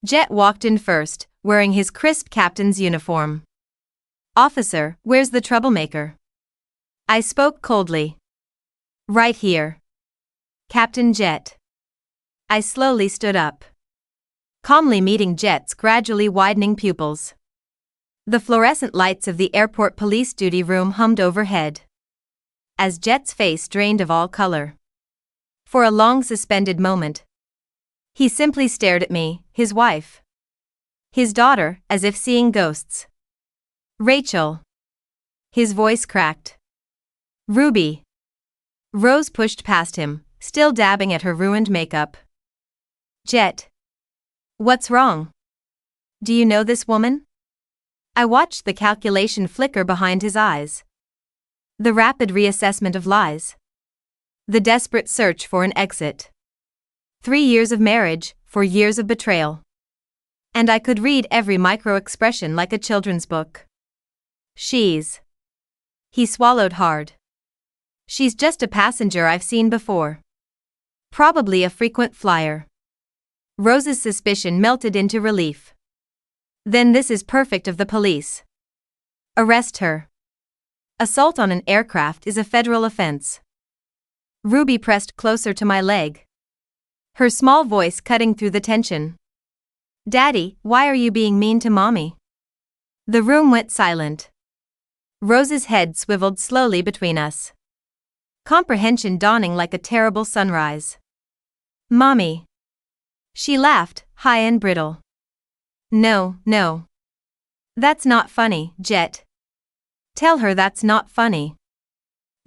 Jett walked in first, wearing his crisp captain's uniform. "Officer, where's the troublemaker?" I spoke coldly. "Right here. Captain Jett." I slowly stood up, calmly meeting Jett's gradually widening pupils. The fluorescent lights of the airport police duty room hummed overhead, as Jett's face drained of all color. For a long suspended moment, he simply stared at me, his wife, his daughter, as if seeing ghosts. "Rachel." His voice cracked. "Ruby." Rose pushed past him, still dabbing at her ruined makeup. "Jett. What's wrong? Do you know this woman?" I watched the calculation flicker behind his eyes. The rapid reassessment of lies. The desperate search for an exit. 3 years of marriage, 4 years of betrayal. And I could read every micro-expression like a children's book. "She's..." He swallowed hard. "She's just a passenger I've seen before. Probably a frequent flyer." Rose's suspicion melted into relief. "Then this is perfect of the police. Arrest her. Assault on an aircraft is a federal offense." Ruby pressed closer to my leg, her small voice cutting through the tension. "Daddy, why are you being mean to Mommy?" The room went silent. Rose's head swiveled slowly between us, comprehension dawning like a terrible sunrise. "Mommy." She laughed, high and brittle. No. That's not funny, Jett. Tell her that's not funny."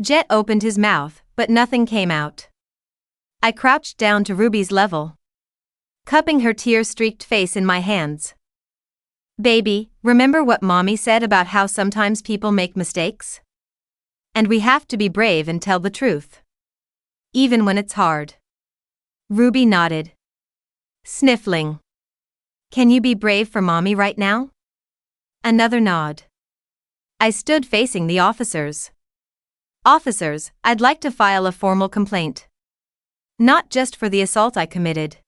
Jett opened his mouth, but nothing came out. I crouched down to Ruby's level, cupping her tear-streaked face in my hands. "Baby, remember what Mommy said about how sometimes people make mistakes? And we have to be brave and tell the truth, even when it's hard." Ruby nodded, sniffling. "Can you be brave for Mommy right now?" Another nod. I stood facing the officers. "Officers, I'd like to file a formal complaint. Not just for the assault I committed,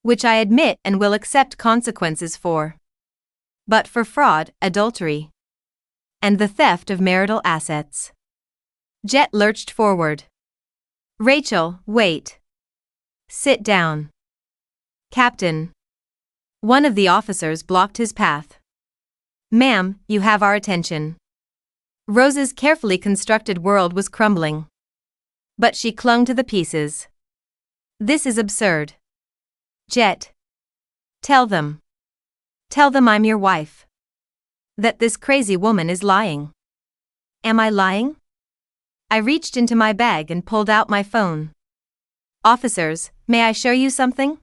which I admit and will accept consequences for, but for fraud, adultery, and the theft of marital assets." Jett lurched forward. "Rachel, wait. Sit down." "Captain." One of the officers blocked his path. "Ma'am, you have our attention." Rose's carefully constructed world was crumbling, but she clung to the pieces. "This is absurd. Jett. Tell them. Tell them I'm your wife. That this crazy woman is lying." "Am I lying?" I reached into my bag and pulled out my phone. "Officers, may I show you something?"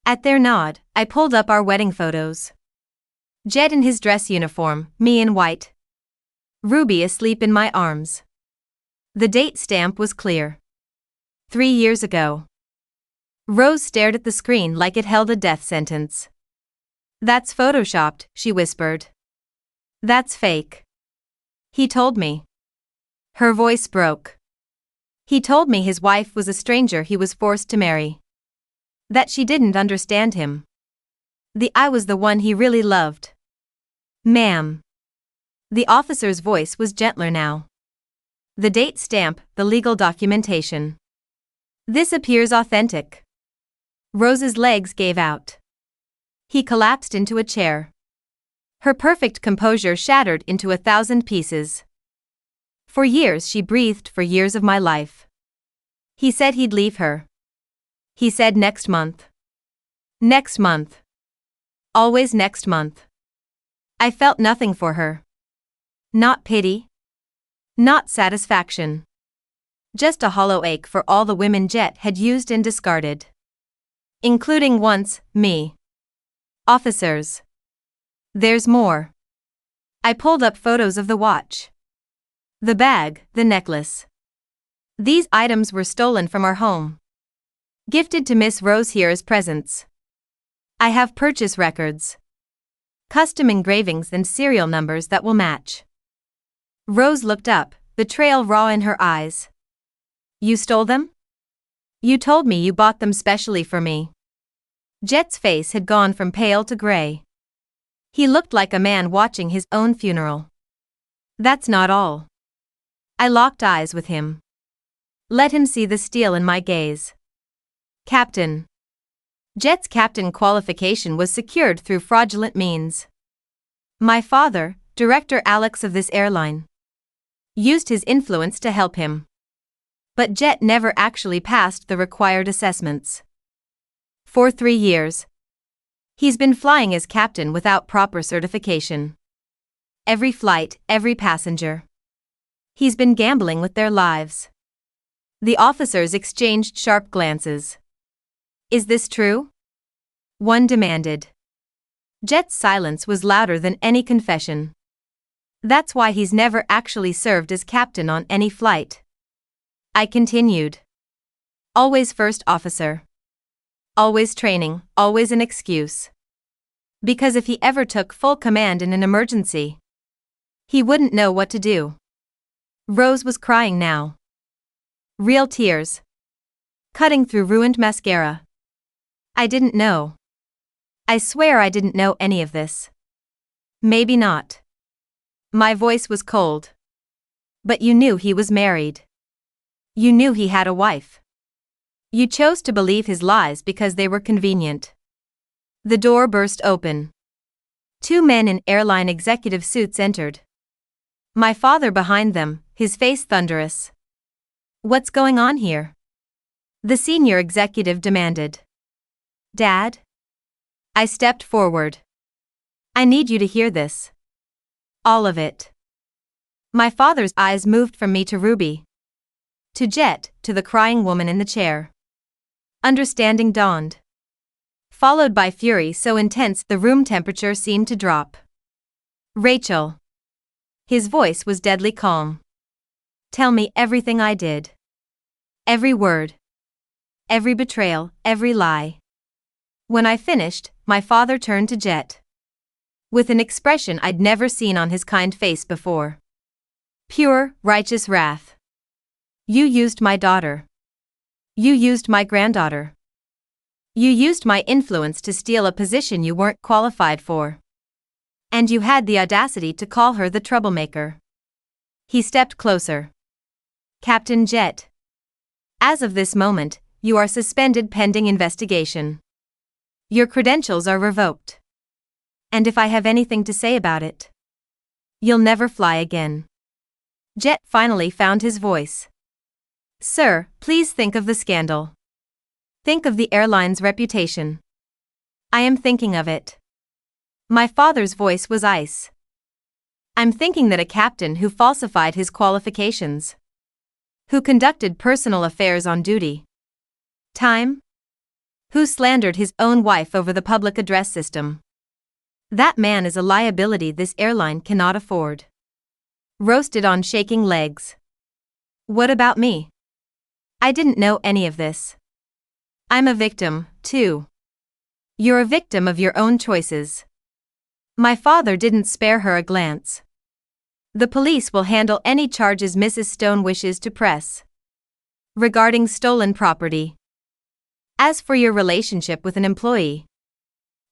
At their nod, I pulled up our wedding photos. Jett in his dress uniform, me in white. Ruby asleep in my arms. The date stamp was clear. 3 years ago. Rose stared at the screen like it held a death sentence. "That's photoshopped," she whispered. "That's fake." "He told me." Her voice broke. "He told me his wife was a stranger he was forced to marry. That she didn't understand him. I was the one he really loved." "Ma'am." The officer's voice was gentler now. "The date stamp, the legal documentation. This appears authentic." Rose's legs gave out. He collapsed into a chair. Her perfect composure shattered into 1,000 pieces. "For years she breathed for years of my life. He said he'd leave her. He said next month. Next month. Always next month." I felt nothing for her. Not pity. Not satisfaction. Just a hollow ache for all the women Jett had used and discarded. Including once, me. "Officers. There's more." I pulled up photos of the watch, the bag, the necklace. These items were stolen from our home, gifted to Miss Rose here as presents. I have purchase records, custom engravings and serial numbers that will match. Rose looked up, the trail raw in her eyes. "You stole them? You told me you bought them specially for me." Jett's face had gone from pale to gray. He looked like a man watching his own funeral. That's not all. I locked eyes with him. Let him see the steel in my gaze. Captain. Jett's captain qualification was secured through fraudulent means. My father, Director Alex of this airline, used his influence to help him. But Jett never actually passed the required assessments. For 3 years, he's been flying as captain without proper certification. Every flight, every passenger. He's been gambling with their lives. The officers exchanged sharp glances. Is this true? One demanded. Jett's silence was louder than any confession. That's why he's never actually served as captain on any flight. I continued. Always first officer. Always training, always an excuse. Because if he ever took full command in an emergency, he wouldn't know what to do. Rose was crying now. Real tears. Cutting through ruined mascara. I didn't know. I swear I didn't know any of this. Maybe not. My voice was cold. But you knew he was married. You knew he had a wife. You chose to believe his lies because they were convenient. The door burst open. 2 men in airline executive suits entered. My father behind them, his face thunderous. What's going on here? The senior executive demanded. Dad? I stepped forward. I need you to hear this. All of it. My father's eyes moved from me to Ruby. To Jett, to the crying woman in the chair. Understanding dawned. Followed by fury so intense the room temperature seemed to drop. Rachel. His voice was deadly calm. Tell me everything I did. Every word. Every betrayal, every lie. When I finished, my father turned to Jett. With an expression I'd never seen on his kind face before. Pure, righteous wrath. You used my daughter. You used my granddaughter. You used my influence to steal a position you weren't qualified for. And you had the audacity to call her the troublemaker. He stepped closer. Captain Jett. As of this moment, you are suspended pending investigation. Your credentials are revoked. And if I have anything to say about it, you'll never fly again. Jett finally found his voice. Sir, please think of the scandal. Think of the airline's reputation. I am thinking of it. My father's voice was ice. I'm thinking that a captain who falsified his qualifications. Who conducted personal affairs on duty. Time? Who slandered his own wife over the public address system. That man is a liability this airline cannot afford. Roasted on shaking legs. What about me? I didn't know any of this. I'm a victim, too. You're a victim of your own choices. My father didn't spare her a glance. The police will handle any charges Mrs. Stone wishes to press. Regarding stolen property. As for your relationship with an employee,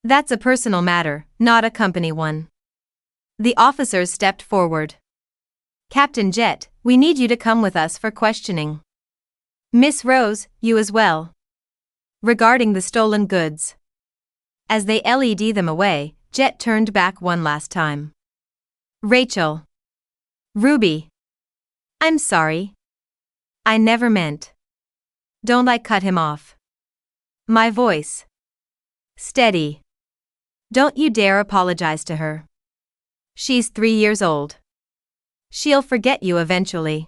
that's a personal matter, not a company one. The officers stepped forward. Captain Jett, we need you to come with us for questioning. Miss Rose, you as well. Regarding the stolen goods. As they led them away, Jett turned back one last time. Rachel. Ruby. I'm sorry. I never meant. Don't I cut him off. My voice. Steady. Don't you dare apologize to her. She's 3 years old. She'll forget you eventually.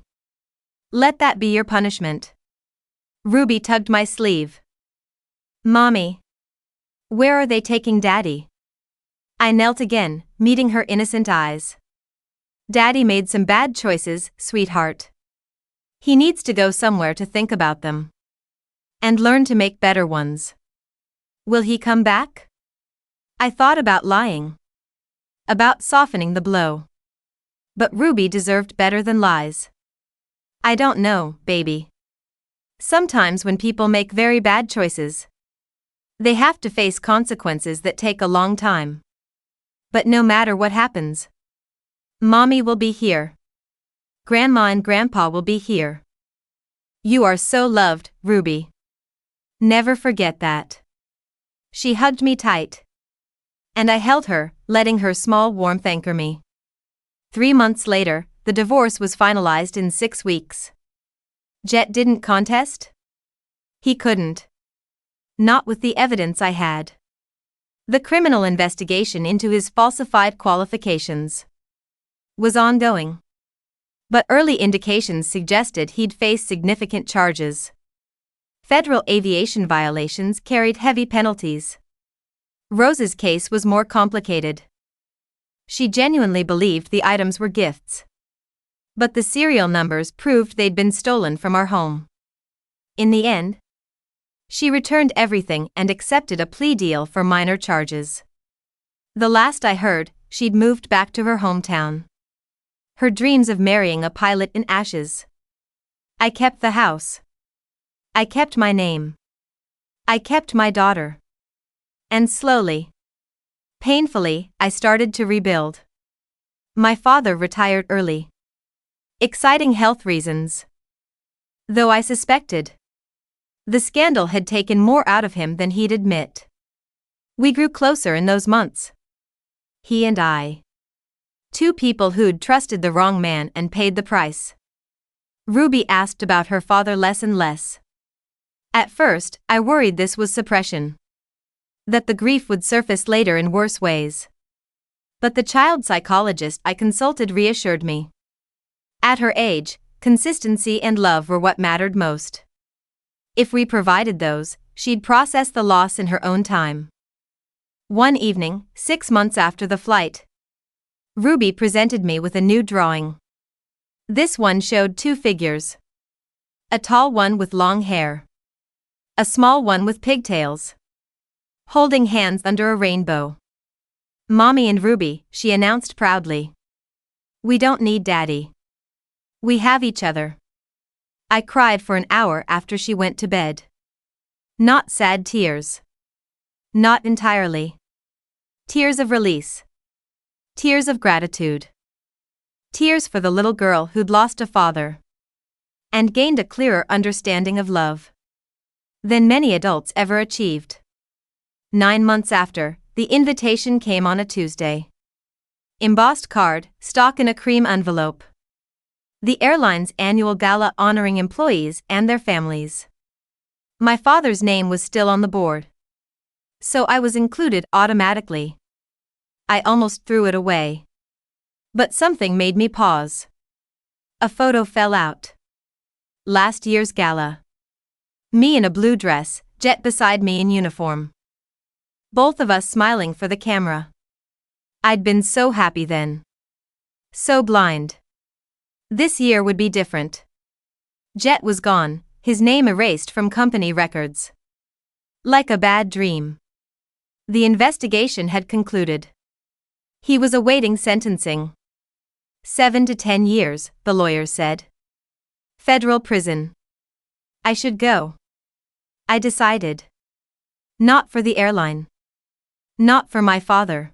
Let that be your punishment. Ruby tugged my sleeve. Mommy. Where are they taking Daddy? I knelt again, meeting her innocent eyes. Daddy made some bad choices, sweetheart. He needs to go somewhere to think about them. And learn to make better ones. Will he come back? I thought about lying. About softening the blow. But Ruby deserved better than lies. I don't know, baby. Sometimes when people make very bad choices, They have to face consequences that take a long time. But no matter what happens, Mommy will be here. Grandma and Grandpa will be here. You are so loved, Ruby. Never forget that. She hugged me tight. And I held her, letting her small warmth anchor me. 3 months later, the divorce was finalized in 6 weeks. Jett didn't contest? He couldn't. Not with the evidence I had. The criminal investigation into his falsified qualifications was ongoing. But early indications suggested he'd face significant charges. Federal aviation violations carried heavy penalties. Rose's case was more complicated. She genuinely believed the items were gifts. But the serial numbers proved they'd been stolen from our home. In the end, she returned everything and accepted a plea deal for minor charges. The last I heard, she'd moved back to her hometown. Her dreams of marrying a pilot in ashes. I kept the house. I kept my name. I kept my daughter. And slowly, painfully, I started to rebuild. My father retired early. Exciting health reasons. Though I suspected the scandal had taken more out of him than he'd admit. We grew closer in those months. He and I. Two people who'd trusted the wrong man and paid the price. Ruby asked about her father less and less. At first, I worried this was suppression. That the grief would surface later in worse ways. But the child psychologist I consulted reassured me. At her age, consistency and love were what mattered most. If we provided those, she'd process the loss in her own time. One evening, 6 months after the flight, Ruby presented me with a new drawing. This one showed 2 figures. A tall one with long hair. A small one with pigtails. Holding hands under a rainbow. Mommy and Ruby, she announced proudly. We don't need Daddy. We have each other. I cried for an hour after she went to bed. Not sad tears. Not entirely. Tears of release. Tears of gratitude. Tears for the little girl who'd lost a father. And gained a clearer understanding of love than many adults ever achieved. 9 months after, the invitation came on a Tuesday. Embossed card, stock in a cream envelope. The airline's annual gala honoring employees and their families. My father's name was still on the board. So I was included automatically. I almost threw it away. But something made me pause. A photo fell out. Last year's gala. Me in a blue dress, Jett beside me in uniform. Both of us smiling for the camera. I'd been so happy then. So blind. This year would be different. Jett was gone, his name erased from company records. Like a bad dream. The investigation had concluded. He was awaiting sentencing. 7 to 10 years, the lawyers said. Federal prison. I should go. I decided. Not for the airline. Not for my father.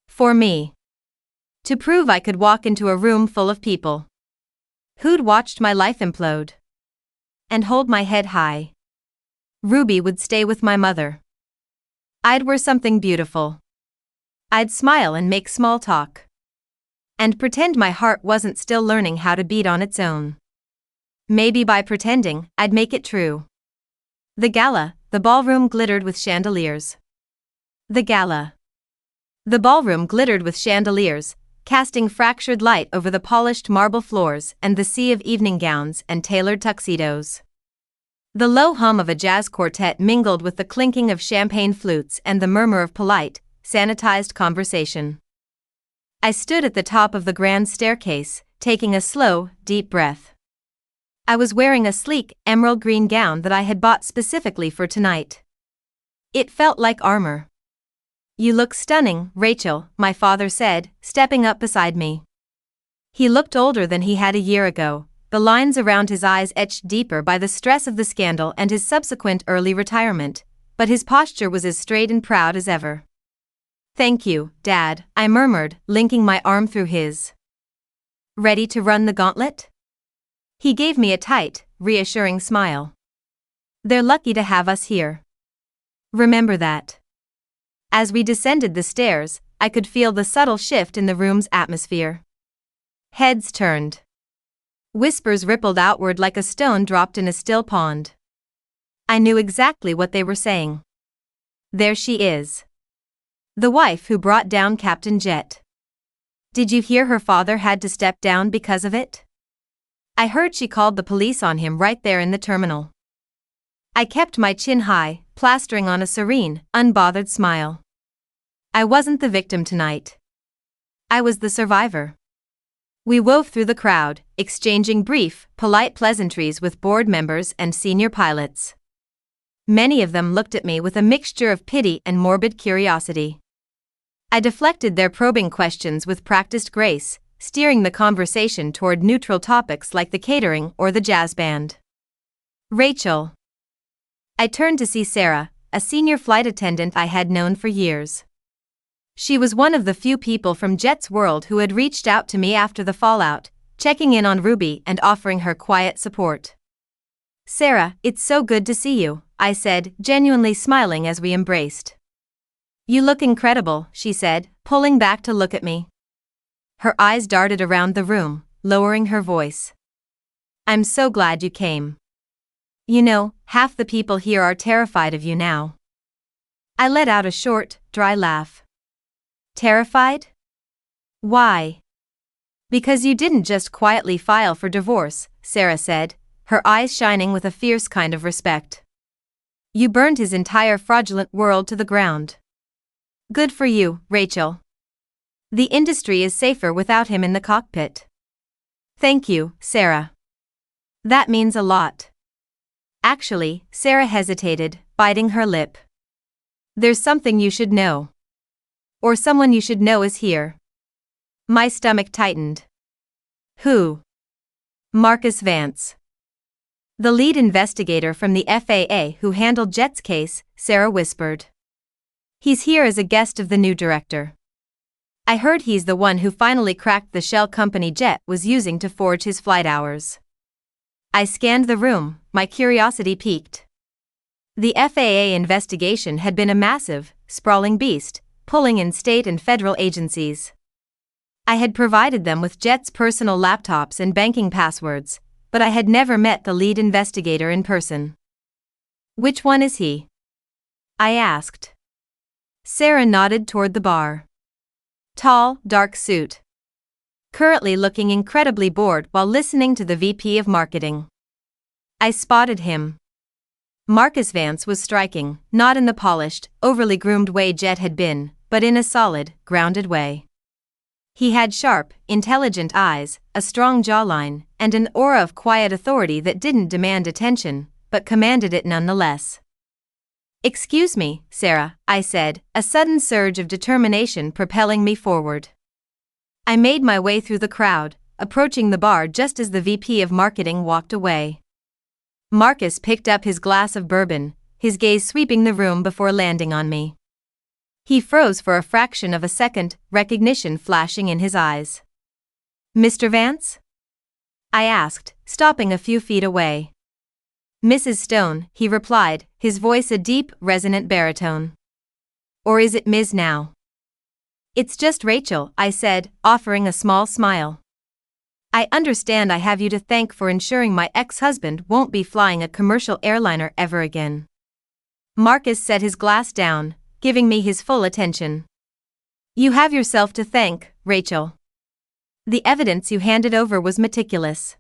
For me. To prove I could walk into a room full of people who'd watched my life implode. And hold my head high. Ruby would stay with my mother. I'd wear something beautiful. I'd smile and make small talk. And pretend my heart wasn't still learning how to beat on its own. Maybe by pretending, I'd make it true. The gala, the ballroom glittered with chandeliers. The gala. The ballroom glittered with chandeliers, casting fractured light over the polished marble floors and the sea of evening gowns and tailored tuxedos. The low hum of a jazz quartet mingled with the clinking of champagne flutes and the murmur of polite, sanitized conversation. I stood at the top of the grand staircase, taking a slow, deep breath. I was wearing a sleek, emerald green gown that I had bought specifically for tonight. It felt like armor. You look stunning, Rachel, my father said, stepping up beside me. He looked older than he had a year ago, the lines around his eyes etched deeper by the stress of the scandal and his subsequent early retirement, but his posture was as straight and proud as ever. "Thank you, Dad," I murmured, linking my arm through his. "Ready to run the gauntlet?" He gave me a tight, reassuring smile. "They're lucky to have us here. Remember that." As we descended the stairs, I could feel the subtle shift in the room's atmosphere. Heads turned. Whispers rippled outward like a stone dropped in a still pond. I knew exactly what they were saying. "There she is. The wife who brought down Captain Jett. Did you hear her father had to step down because of it? I heard she called the police on him right there in the terminal." I kept my chin high, plastering on a serene, unbothered smile. I wasn't the victim tonight. I was the survivor. We wove through the crowd, exchanging brief, polite pleasantries with board members and senior pilots. Many of them looked at me with a mixture of pity and morbid curiosity. I deflected their probing questions with practiced grace, steering the conversation toward neutral topics like the catering or the jazz band. "Rachel." I turned to see Sarah, a senior flight attendant I had known for years. She was one of the few people from Jett's world who had reached out to me after the fallout, checking in on Ruby and offering her quiet support. "Sarah, it's so good to see you," I said, genuinely smiling as we embraced. "You look incredible," she said, pulling back to look at me. Her eyes darted around the room, lowering her voice. "I'm so glad you came. You know, half the people here are terrified of you now." I let out a short, dry laugh. "Terrified? Why?" "Because you didn't just quietly file for divorce," Sarah said, her eyes shining with a fierce kind of respect. "You burned his entire fraudulent world to the ground. Good for you, Rachel. The industry is safer without him in the cockpit." "Thank you, Sarah. That means a lot." Actually, Sarah hesitated, biting her lip. "There's something you should know. Or someone you should know is here." My stomach tightened. "Who?" "Marcus Vance. The lead investigator from the FAA who handled Jett's case," Sarah whispered. "He's here as a guest of the new director. I heard he's the one who finally cracked the shell company Jett was using to forge his flight hours." I scanned the room, my curiosity piqued. The FAA investigation had been a massive, sprawling beast, pulling in state and federal agencies. I had provided them with Jett's personal laptops and banking passwords, but I had never met the lead investigator in person. "Which one is he?" I asked. Sarah nodded toward the bar. "Tall, dark suit. Currently looking incredibly bored while listening to the VP of Marketing." I spotted him. Marcus Vance was striking, not in the polished, overly groomed way Jett had been, but in a solid, grounded way. He had sharp, intelligent eyes, a strong jawline, and an aura of quiet authority that didn't demand attention, but commanded it nonetheless. "Excuse me, Sarah," I said, a sudden surge of determination propelling me forward. I made my way through the crowd, approaching the bar just as the VP of Marketing walked away. Marcus picked up his glass of bourbon, his gaze sweeping the room before landing on me. He froze for a fraction of a second, recognition flashing in his eyes. "Mr. Vance?" I asked, stopping a few feet away. "Mrs. Stone," he replied, his voice a deep, resonant baritone. "Or is it Ms. now?" "It's just Rachel," I said, offering a small smile. "I understand I have you to thank for ensuring my ex-husband won't be flying a commercial airliner ever again." Marcus set his glass down, giving me his full attention. "You have yourself to thank, Rachel. The evidence you handed over was meticulous.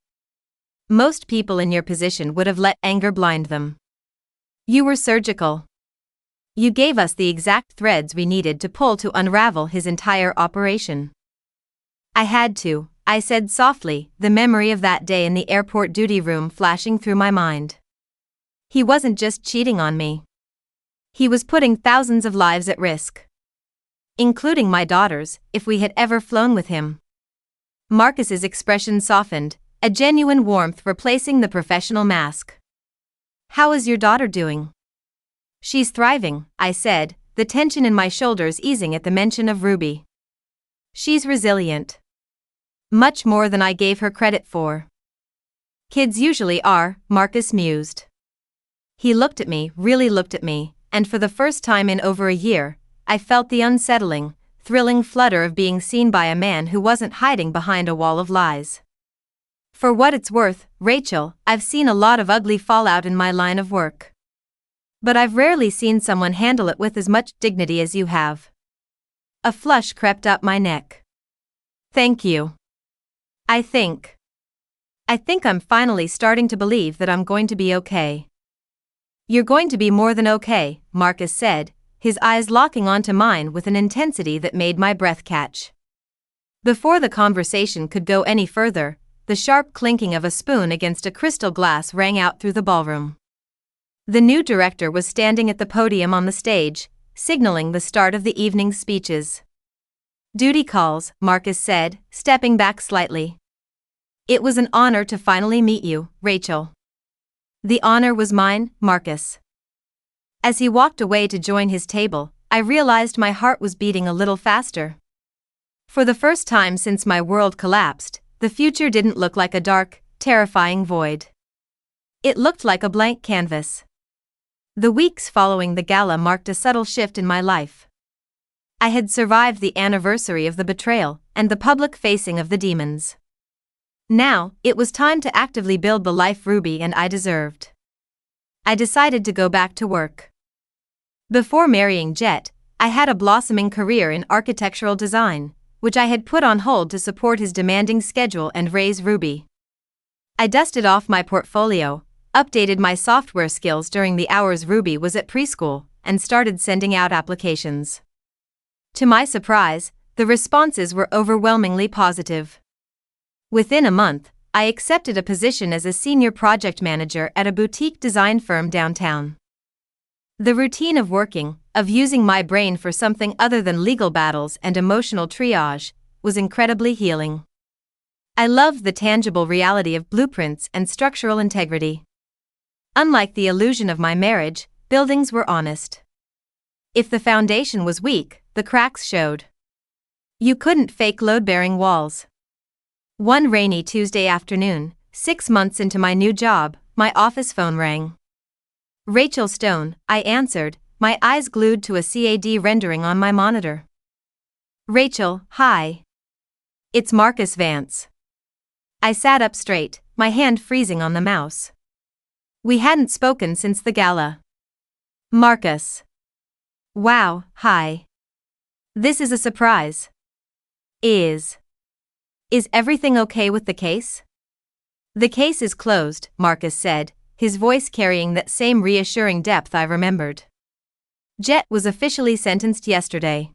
Most people in your position would have let anger blind them. You were surgical. You gave us the exact threads we needed to pull to unravel his entire operation." "I had to," I said softly, the memory of that day in the airport duty room flashing through my mind. He wasn't just cheating on me. He was putting thousands of lives at risk. Including my daughter's, if we had ever flown with him. Marcus's expression softened, a genuine warmth replacing the professional mask. "How is your daughter doing?" She's thriving, I said, the tension in my shoulders easing at the mention of Ruby. She's resilient. Much more than I gave her credit for. Kids usually are, Marcus mused. He looked at me, really looked at me, and for the first time in over a year, I felt the unsettling, thrilling flutter of being seen by a man who wasn't hiding behind a wall of lies. For what it's worth, Rachel, I've seen a lot of ugly fallout in my line of work. But I've rarely seen someone handle it with as much dignity as you have. A flush crept up my neck. Thank you. I think I'm finally starting to believe that I'm going to be okay. You're going to be more than okay, Marcus said, his eyes locking onto mine with an intensity that made my breath catch. Before the conversation could go any further, the sharp clinking of a spoon against a crystal glass rang out through the ballroom. The new director was standing at the podium on the stage, signaling the start of the evening's speeches. Duty calls, Marcus said, stepping back slightly. It was an honor to finally meet you, Rachel. The honor was mine, Marcus. As he walked away to join his table, I realized my heart was beating a little faster. For the first time since my world collapsed, the future didn't look like a dark, terrifying void. It looked like a blank canvas. The weeks following the gala marked a subtle shift in my life. I had survived the anniversary of the betrayal and the public facing of the demons. Now, it was time to actively build the life Ruby and I deserved. I decided to go back to work. Before marrying Jett, I had a blossoming career in architectural design, which I had put on hold to support his demanding schedule and raise Ruby. I dusted off my portfolio, updated my software skills during the hours Ruby was at preschool, and started sending out applications. To my surprise, the responses were overwhelmingly positive. Within a month, I accepted a position as a senior project manager at a boutique design firm downtown. The routine of working, of using my brain for something other than legal battles and emotional triage, was incredibly healing. I loved the tangible reality of blueprints and structural integrity. Unlike the illusion of my marriage, buildings were honest. If the foundation was weak, the cracks showed. You couldn't fake load-bearing walls. One rainy Tuesday afternoon, 6 months into my new job, my office phone rang. Rachel Stone, I answered, my eyes glued to a CAD rendering on my monitor. Rachel, hi. It's Marcus Vance. I sat up straight, my hand freezing on the mouse. We hadn't spoken since the gala. Marcus. Wow, hi. This is a surprise. Is everything okay with the case? The case is closed, Marcus said, his voice carrying that same reassuring depth I remembered. Jett was officially sentenced yesterday.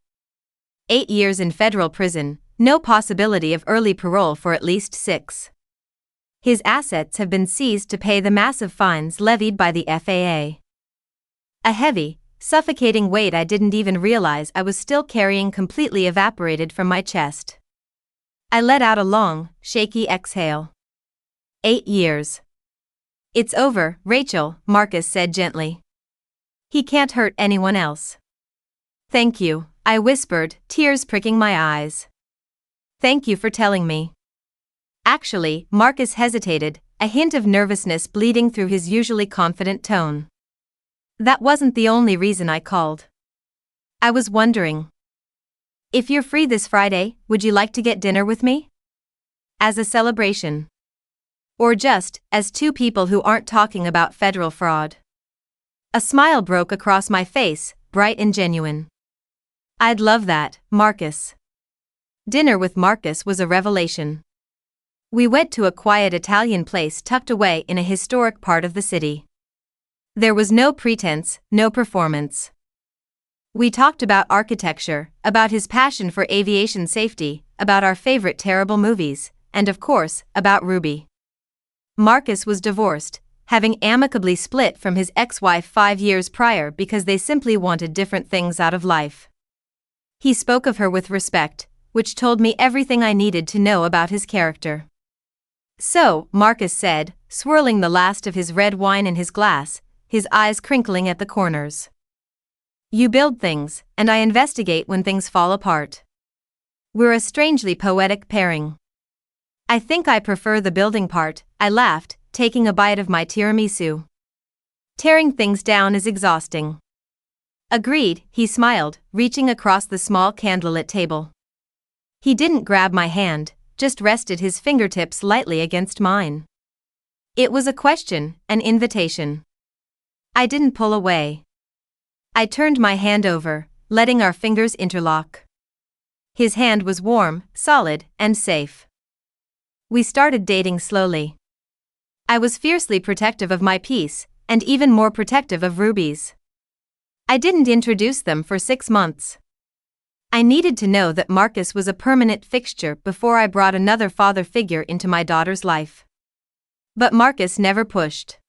8 years in federal prison, no possibility of early parole for at least 6. His assets have been seized to pay the massive fines levied by the FAA. A heavy, suffocating weight I didn't even realize I was still carrying completely evaporated from my chest. I let out a long, shaky exhale. 8 years. It's over, Rachel, Marcus said gently. He can't hurt anyone else. Thank you, I whispered, tears pricking my eyes. Thank you for telling me. Actually, Marcus hesitated, a hint of nervousness bleeding through his usually confident tone. That wasn't the only reason I called. I was wondering. If you're free this Friday, would you like to get dinner with me? As a celebration. Or just, as two people who aren't talking about federal fraud. A smile broke across my face, bright and genuine. I'd love that, Marcus. Dinner with Marcus was a revelation. We went to a quiet Italian place tucked away in a historic part of the city. There was no pretense, no performance. We talked about architecture, about his passion for aviation safety, about our favorite terrible movies, and of course, about Ruby. Marcus was divorced, having amicably split from his ex-wife 5 years prior because they simply wanted different things out of life. He spoke of her with respect, which told me everything I needed to know about his character. So, Marcus said, swirling the last of his red wine in his glass, his eyes crinkling at the corners. You build things, and I investigate when things fall apart. We're a strangely poetic pairing. I think I prefer the building part, I laughed, taking a bite of my tiramisu. Tearing things down is exhausting. Agreed, he smiled, reaching across the small candlelit table. He didn't grab my hand, just rested his fingertips lightly against mine. It was a question, an invitation. I didn't pull away. I turned my hand over, letting our fingers interlock. His hand was warm, solid, and safe. We started dating slowly. I was fiercely protective of my peace, and even more protective of Ruby's. I didn't introduce them for 6 months. I needed to know that Marcus was a permanent fixture before I brought another father figure into my daughter's life. But Marcus never pushed.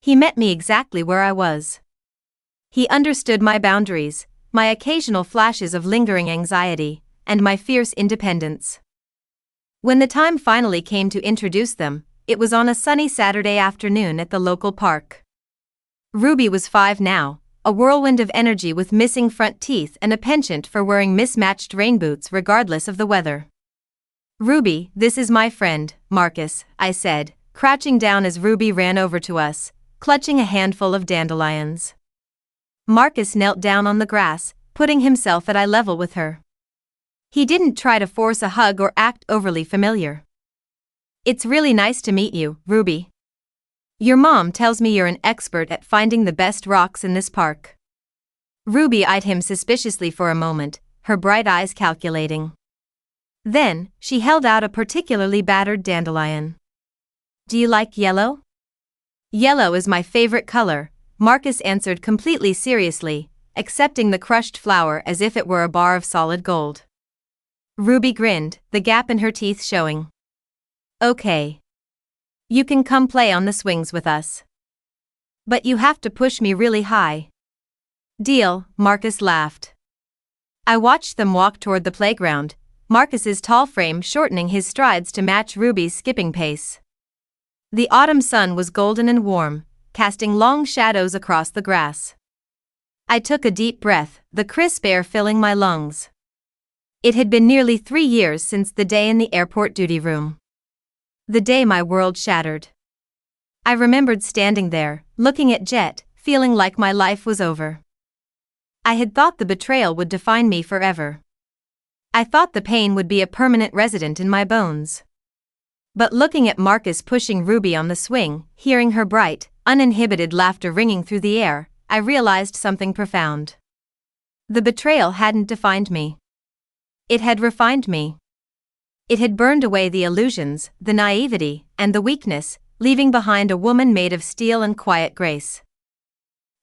He met me exactly where I was. He understood my boundaries, my occasional flashes of lingering anxiety, and my fierce independence. When the time finally came to introduce them, it was on a sunny Saturday afternoon at the local park. Ruby was 5 now, a whirlwind of energy with missing front teeth and a penchant for wearing mismatched rain boots regardless of the weather. "Ruby, this is my friend, Marcus," I said, crouching down as Ruby ran over to us, clutching a handful of dandelions. Marcus knelt down on the grass, putting himself at eye level with her. He didn't try to force a hug or act overly familiar. "It's really nice to meet you, Ruby. Your mom tells me you're an expert at finding the best rocks in this park." Ruby eyed him suspiciously for a moment, her bright eyes calculating. Then, she held out a particularly battered dandelion. "Do you like yellow?" "Yellow is my favorite color," Marcus answered completely seriously, accepting the crushed flower as if it were a bar of solid gold. Ruby grinned, the gap in her teeth showing. "Okay. You can come play on the swings with us. But you have to push me really high." "Deal," Marcus laughed. I watched them walk toward the playground, Marcus's tall frame shortening his strides to match Ruby's skipping pace. The autumn sun was golden and warm, casting long shadows across the grass. I took a deep breath, the crisp air filling my lungs. It had been nearly 3 years since the day in the airport duty room. The day my world shattered. I remembered standing there, looking at Jett, feeling like my life was over. I had thought the betrayal would define me forever. I thought the pain would be a permanent resident in my bones. But looking at Marcus pushing Ruby on the swing, hearing her bright, uninhibited laughter ringing through the air, I realized something profound. The betrayal hadn't defined me. It had refined me. It had burned away the illusions, the naivety, and the weakness, leaving behind a woman made of steel and quiet grace.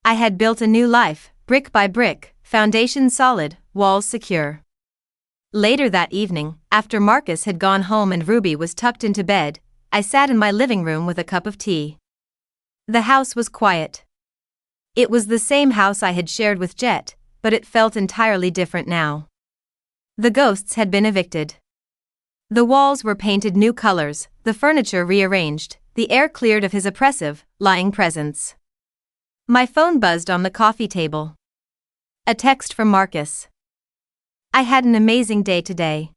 I had built a new life, brick by brick, foundation solid, walls secure. Later that evening, after Marcus had gone home and Ruby was tucked into bed, I sat in my living room with a cup of tea. The house was quiet. It was the same house I had shared with Jett, but it felt entirely different now. The ghosts had been evicted. The walls were painted new colors, the furniture rearranged, the air cleared of his oppressive, lying presence. My phone buzzed on the coffee table. A text from Marcus. "I had an amazing day today.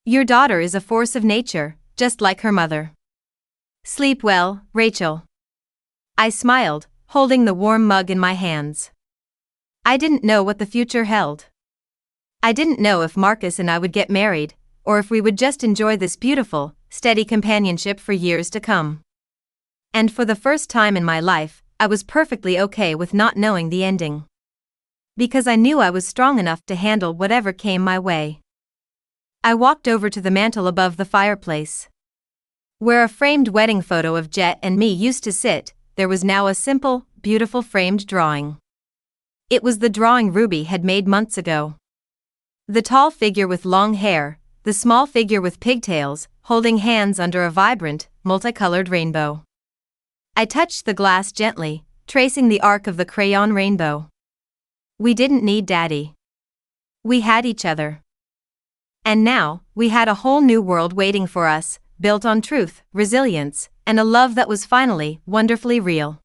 Your daughter is a force of nature, just like her mother. Sleep well, Rachel." I smiled, holding the warm mug in my hands. I didn't know what the future held. I didn't know if Marcus and I would get married, or if we would just enjoy this beautiful, steady companionship for years to come. And for the first time in my life, I was perfectly okay with not knowing the ending. Because I knew I was strong enough to handle whatever came my way. I walked over to the mantel above the fireplace. Where a framed wedding photo of Jett and me used to sit, there was now a simple, beautiful framed drawing. It was the drawing Ruby had made months ago. The tall figure with long hair, the small figure with pigtails, holding hands under a vibrant, multicolored rainbow. I touched the glass gently, tracing the arc of the crayon rainbow. We didn't need Daddy. We had each other. And now, we had a whole new world waiting for us, built on truth, resilience, and a love that was finally, wonderfully real.